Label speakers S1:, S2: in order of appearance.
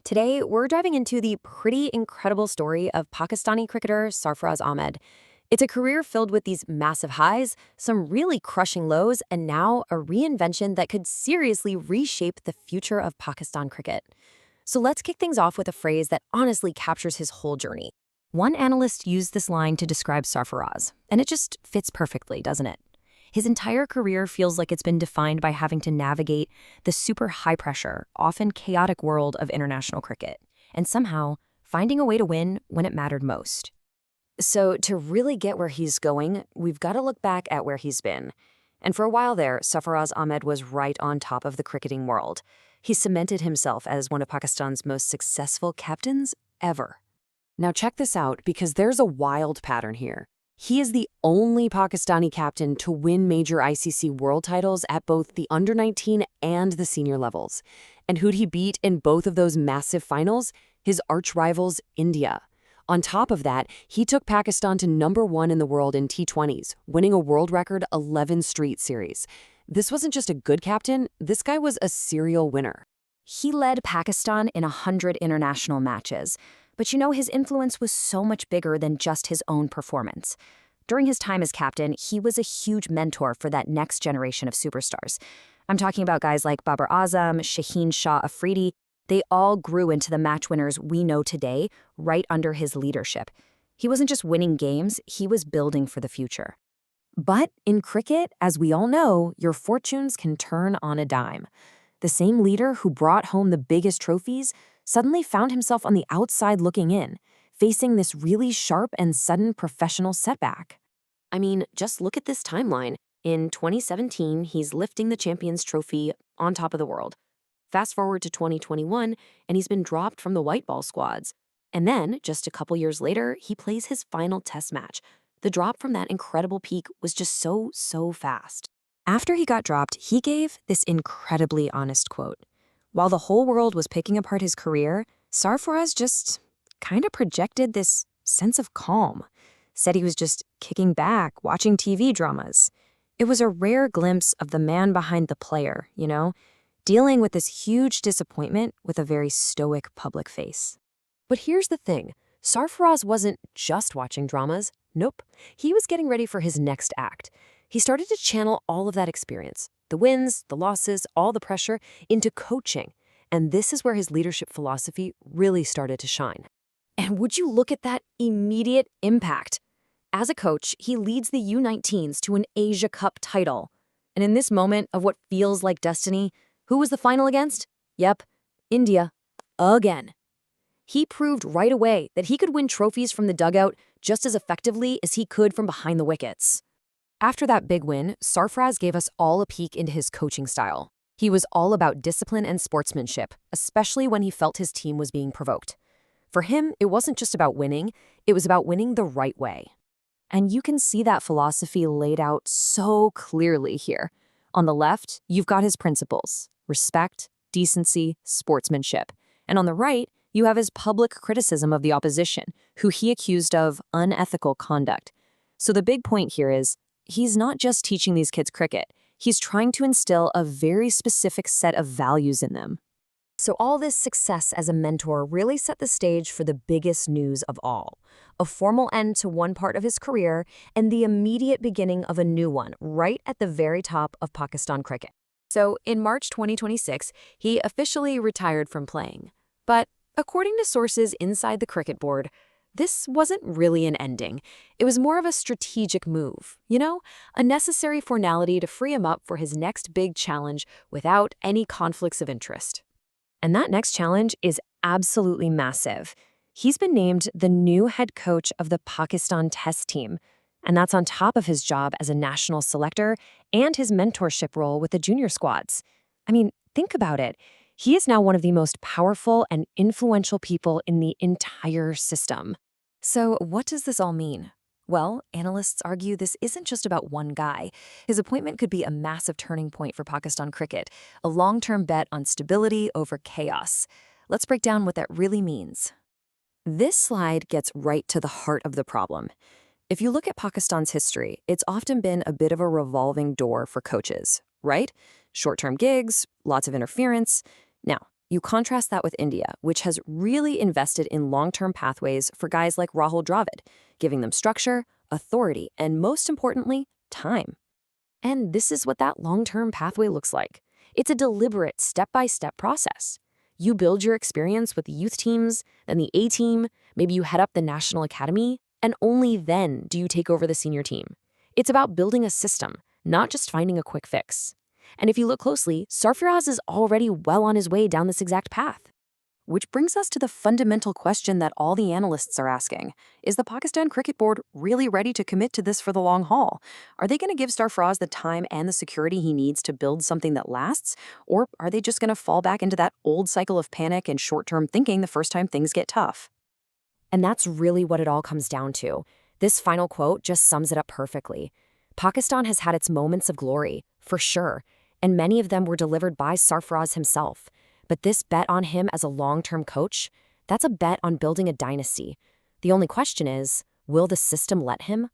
S1: Today, we're diving into the pretty incredible story of Pakistani cricketer Sarfaraz Ahmed. It's a career filled with these massive highs, some really crushing lows, and now a reinvention that could seriously reshape the future of Pakistan cricket. So let's kick things off with a phrase that honestly captures his whole journey. One analyst used this line to describe Sarfaraz, and it just fits perfectly, doesn't it? His entire career feels like it's been defined by having to navigate the super high-pressure, often chaotic world of international cricket, and somehow finding a way to win when it mattered most. So to really get where he's going, we've got to look back at where he's been. And for a while there, Sarfaraz Ahmed was right on top of the cricketing world. He cemented himself as one of Pakistan's most successful captains ever. Now check this out, because there's a wild pattern here. He is the only Pakistani captain to win major ICC world titles at both the under-19 and the senior levels. And who'd he beat in both of those massive finals? His arch-rivals, India. On top of that, he took Pakistan to #1 in the world in T20s, winning a world record 11 straight series. This wasn't just a good captain, this guy was a serial winner. He led Pakistan in 100 international matches. But his influence was so much bigger than just his own performance. During his time as captain, he was a huge mentor for that next generation of superstars. I'm talking about guys like Babar Azam, Shaheen Shah Afridi. They all grew into the match winners we know today, right under his leadership. He wasn't just winning games, he was building for the future. But in cricket, as we all know, your fortunes can turn on a dime. The same leader who brought home the biggest trophies suddenly found himself on the outside looking in, facing this really sharp and sudden professional setback. I mean, just look at this timeline. In 2017, he's lifting the Champions Trophy on top of the world. Fast forward to 2021, and he's been dropped from the white ball squads. And then, just a couple years later, he plays his final test match. The drop from that incredible peak was just so fast. After he got dropped, he gave this incredibly honest quote. While the whole world was picking apart his career, Sarfaraz just kind of projected this sense of calm. Said he was just kicking back, watching TV dramas. It was a rare glimpse of the man behind the player, dealing with this huge disappointment with a very stoic public face. But here's the thing. Sarfaraz wasn't just watching dramas. Nope. He was getting ready for his next act. He started to channel all of that experience, the wins, the losses, all the pressure, into coaching. And this is where his leadership philosophy really started to shine. And would you look at that immediate impact? As a coach, he leads the U19s to an Asia Cup title. And in this moment of what feels like destiny, who was the final against? Yep, India. Again. He proved right away that he could win trophies from the dugout just as effectively as he could from behind the wickets. After that big win, Sarfaraz gave us all a peek into his coaching style. He was all about discipline and sportsmanship, especially when he felt his team was being provoked. For him, it wasn't just about winning, it was about winning the right way. And you can see that philosophy laid out so clearly here. On the left, you've got his principles: respect, decency, sportsmanship. And on the right, you have his public criticism of the opposition, who he accused of unethical conduct. So the big point here is, he's not just teaching these kids cricket, he's trying to instill a very specific set of values in them. So all this success as a mentor really set the stage for the biggest news of all: a formal end to one part of his career and the immediate beginning of a new one right at the very top of Pakistan cricket. So in March 2026, he officially retired from playing. But according to sources inside the cricket board, this wasn't really an ending. It was more of a strategic move, a necessary formality to free him up for his next big challenge without any conflicts of interest. And that next challenge is absolutely massive. He's been named the new head coach of the Pakistan Test team, and that's on top of his job as a national selector and his mentorship role with the junior squads. I mean, think about it. He is now one of the most powerful and influential people in the entire system. So what does this all mean? Well, analysts argue this isn't just about one guy. His appointment could be a massive turning point for Pakistan cricket, a long-term bet on stability over chaos. Let's break down what that really means. This slide gets right to the heart of the problem. If you look at Pakistan's history, it's often been a bit of a revolving door for coaches, right? Short-term gigs, lots of interference. Now, You contrast that with India, which has really invested in long-term pathways for guys like Rahul Dravid, giving them structure, authority, and most importantly, time. And this is what that long-term pathway looks like. It's a deliberate, step-by-step process. You build your experience with the youth teams, then the A team, maybe you head up the national academy, and only then do you take over the senior team. It's about building a system, not just finding a quick fix. And if you look closely, Sarfaraz is already well on his way down this exact path. Which brings us to the fundamental question that all the analysts are asking. Is the Pakistan Cricket Board really ready to commit to this for the long haul? Are they going to give Sarfaraz the time and the security he needs to build something that lasts? Or are they just going to fall back into that old cycle of panic and short-term thinking the first time things get tough? And that's really what it all comes down to. This final quote just sums it up perfectly. Pakistan has had its moments of glory, for sure, and many of them were delivered by Sarfaraz himself. But this bet on him as a long-term coach, that's a bet on building a dynasty. The only question is, will the system let him?